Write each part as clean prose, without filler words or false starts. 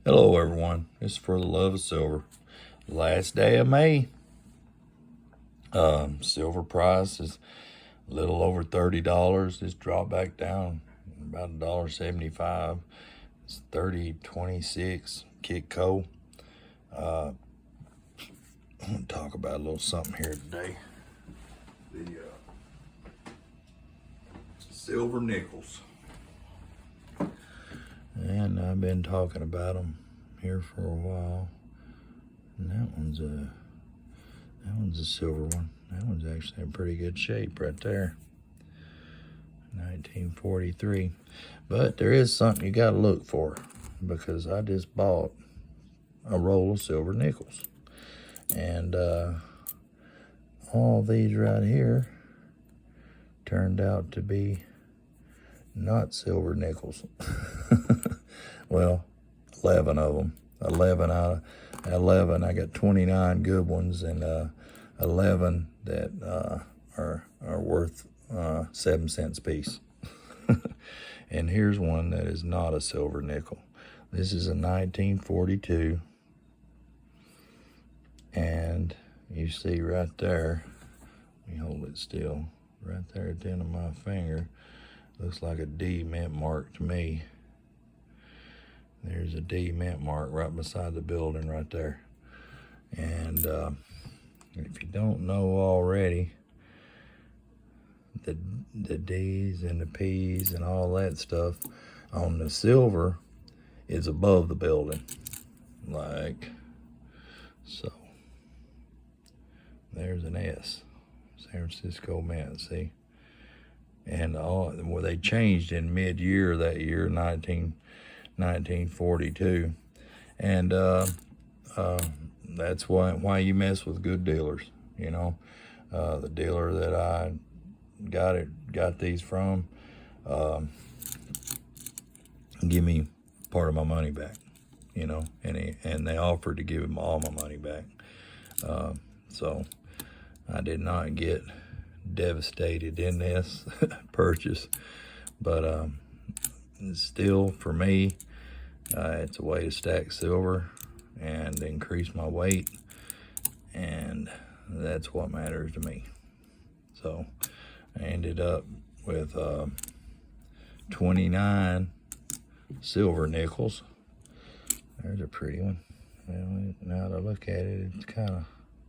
Hello everyone, this is For the Love of Silver. Last day of May. Silver price is a little over $30. It's dropped back down about $1.75. It's 30.26 Kitco. I'm gonna talk about a little something here today. The silver nickels. And I've been talking about them here for a while. And that one's a silver one. That one's actually in pretty good shape right there. 1943. But there is something you gotta look for, because I just bought a roll of silver nickels. And all these right here turned out to be not silver nickels. Well, 11 of them. 11 out of 11. I got 29 good ones and 11 that are worth 7 cents a piece. And here's one that is not a silver nickel. This is a 1942. And you see right there, let me hold it still, right there at the end of my finger, looks like a D mint mark to me. There's a D mint mark right beside the building right there. And if you don't know already, the D's and the P's and all that stuff on the silver is above the building, like so. There's an S, San Francisco Mint, see? And well, they changed in mid-year that year, 1942, and that's why you mess with good dealers. You know, the dealer that I got these from, give me part of my money back. You know, and they offered to give him all my money back. So I did not get devastated in this purchase, but still, for me, it's a way to stack silver and increase my weight, and that's what matters to me. So I ended up with 29 silver nickels. There's a pretty one. Well, now that I look at it, it's kind of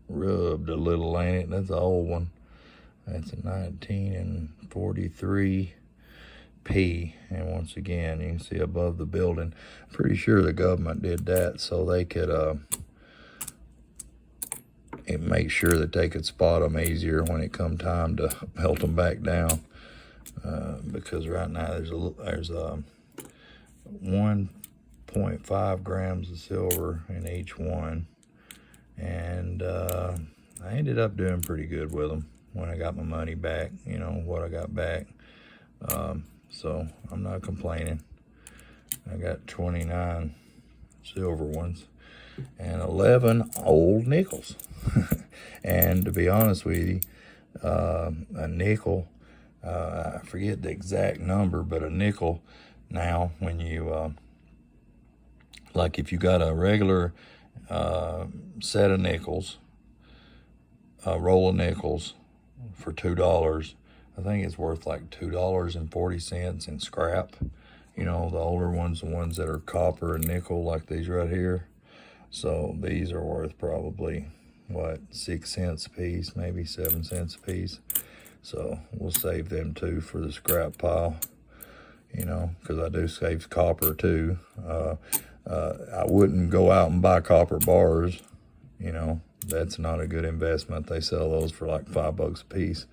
rubbed a little, ain't it? That's an old one. That's a 1943 P, and once again, you can see above the building. I'm pretty sure the government did that so they could make sure that they could spot them easier when it come time to melt them back down. Because right now there's 1.5 grams of silver in each one, and I ended up doing pretty good with them when I got my money back. You know what I got back. So I'm not complaining. I got 29 silver ones and 11 old nickels. And to be honest with you, a nickel, I forget the exact number, but a nickel now, when you, like if you got a regular set of nickels, a roll of nickels for $2, I think it's worth like $2.40 in scrap. You know, the older ones, the ones that are copper and nickel, like these right here. So these are worth probably, what, 6 cents a piece, maybe 7 cents a piece. So we'll save them too for the scrap pile, you know, because I do save copper too. I wouldn't go out and buy copper bars, you know. That's not a good investment. They sell those for like $5 a piece.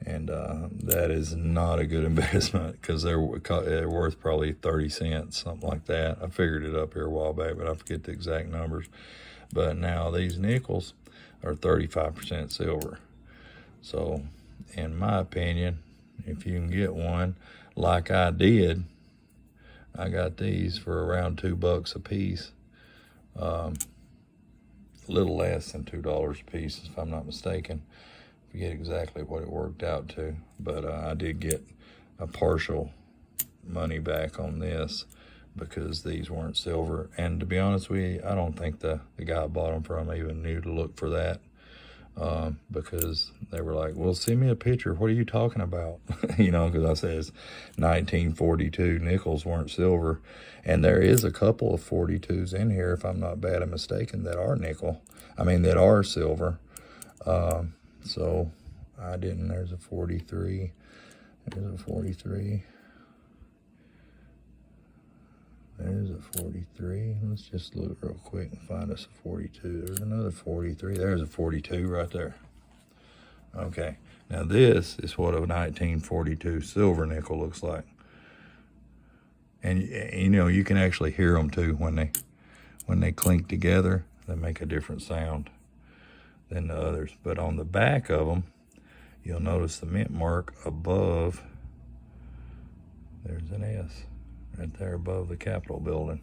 And that is not a good investment, because they're worth probably 30 cents, something like that. I figured it up here a while back, but I forget the exact numbers. But now these nickels are 35% silver. So in my opinion, if you can get one like I did, I got these for around $2 a piece. A little less than $2 a piece, if I'm not mistaken. Forget exactly what it worked out to, but I did get a partial money back on this because these weren't silver. And to be honest with you, I don't think the guy I bought them from even knew to look for that. Because they were like, well, send me a picture. What are you talking about? You know, because I said it's 1942. Nickels weren't silver. And there is a couple of 42s in here, if I'm not bad and mistaken, that are nickel. I mean, that are silver. So I didn't. There's a 43. There's a 43. There's a 43. Let's just look real quick and find us a 42. There's another 43. There's a 42 right there. Okay. Now this is what a 1942 silver nickel looks like. And you know, you can actually hear them too when they clink together. They make a different sound than the others. But on the back of them, you'll notice the mint mark above. There's an S. Right there above the Capitol building.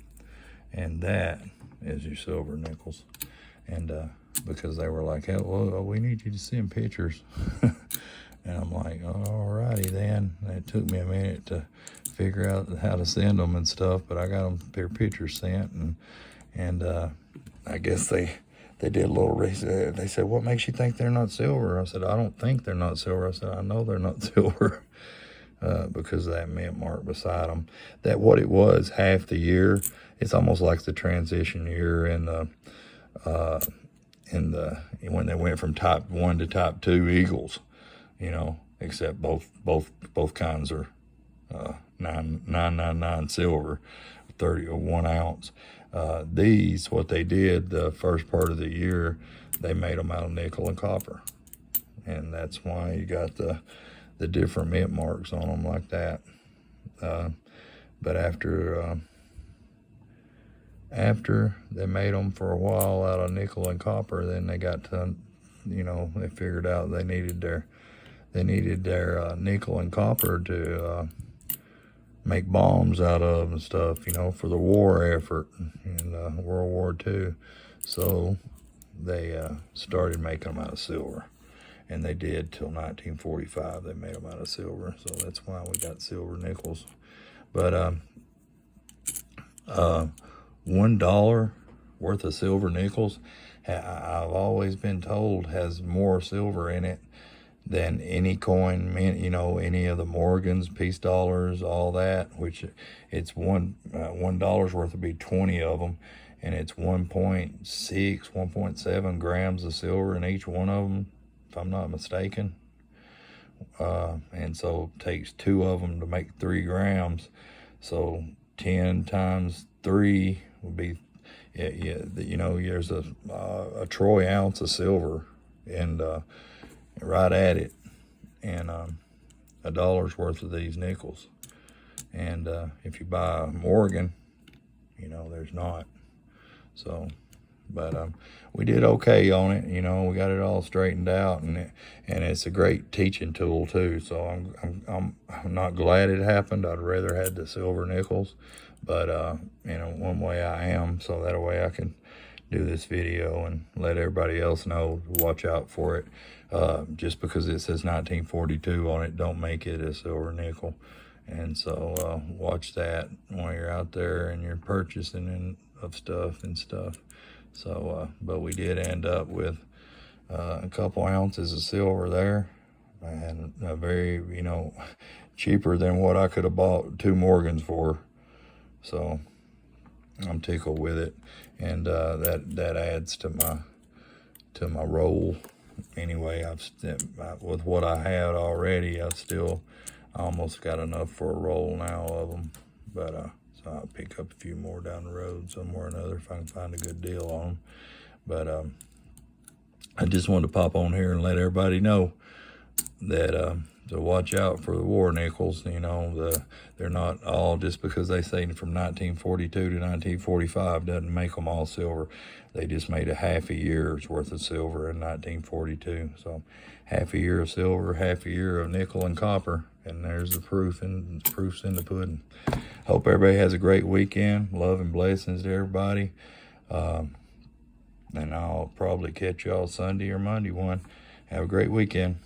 And that is your silver nickels. And because they were like, hey, well, we need you to send pictures. And I'm like, alrighty then. And it took me a minute to figure out how to send them and stuff, but I got them their pictures sent. And I guess they did a little research. They said, what makes you think they're not silver? I said, I don't think they're not silver. I said, I know they're not silver. Because of that mint mark beside them. That what it was half the year. It's almost like the transition year in the when they went from top 1 to top 2 Eagles, you know, except both kinds are 999 silver, 30 or 1 ounce. These, what they did the first part of the year, they made them out of nickel and copper, and that's why you got the different mint marks on them like that. But after they made them for a while out of nickel and copper, then they got to, you know, they figured out they needed their nickel and copper to make bombs out of and stuff, you know, for the war effort in World War II. So they started making them out of silver. And they did till 1945. They made them out of silver, so that's why we got silver nickels. But $1 worth of silver nickels, I've always been told, has more silver in it than any coin, you know, any of the Morgans, peace dollars, all that. Which it's $1 worth would be 20 of them, and it's 1.6, 1.7 grams of silver in each one of them, if I'm not mistaken. And so it takes 2 of them to make 3 grams. So 10 times 3 would be, you know, there's a troy ounce of silver, and right at it, and $1 worth of these nickels. And if you buy a Morgan, you know, there's not. So, but we did okay on it. You know, we got it all straightened out, and it's a great teaching tool too. So I'm not glad it happened. I'd rather had the silver nickels, but you know, one way I am, so that way I can do this video and let everybody else know to watch out for it. Just because it says 1942 on it, don't make it a silver nickel. And so watch that while you're out there and you're purchasing of stuff and stuff. So, but we did end up with a couple ounces of silver there, and a very, you know, cheaper than what I could have bought 2 Morgans for. So I'm tickled with it, and that adds to my roll. Anyway, with what I had already, I almost got enough for a roll now of them. But so I'll pick up a few more down the road somewhere or another if I can find a good deal on them. But I just wanted to pop on here and let everybody know that to watch out for the war nickels. You know, they're not all, just because they say from 1942 to 1945 doesn't make them all silver. They just made a half a year's worth of silver in 1942. So half a year of silver, half a year of nickel and copper, and there's the proof, and proof's in the pudding. Hope everybody has a great weekend. Love and blessings to everybody. And I'll probably catch y'all Sunday or Monday one. Have a great weekend.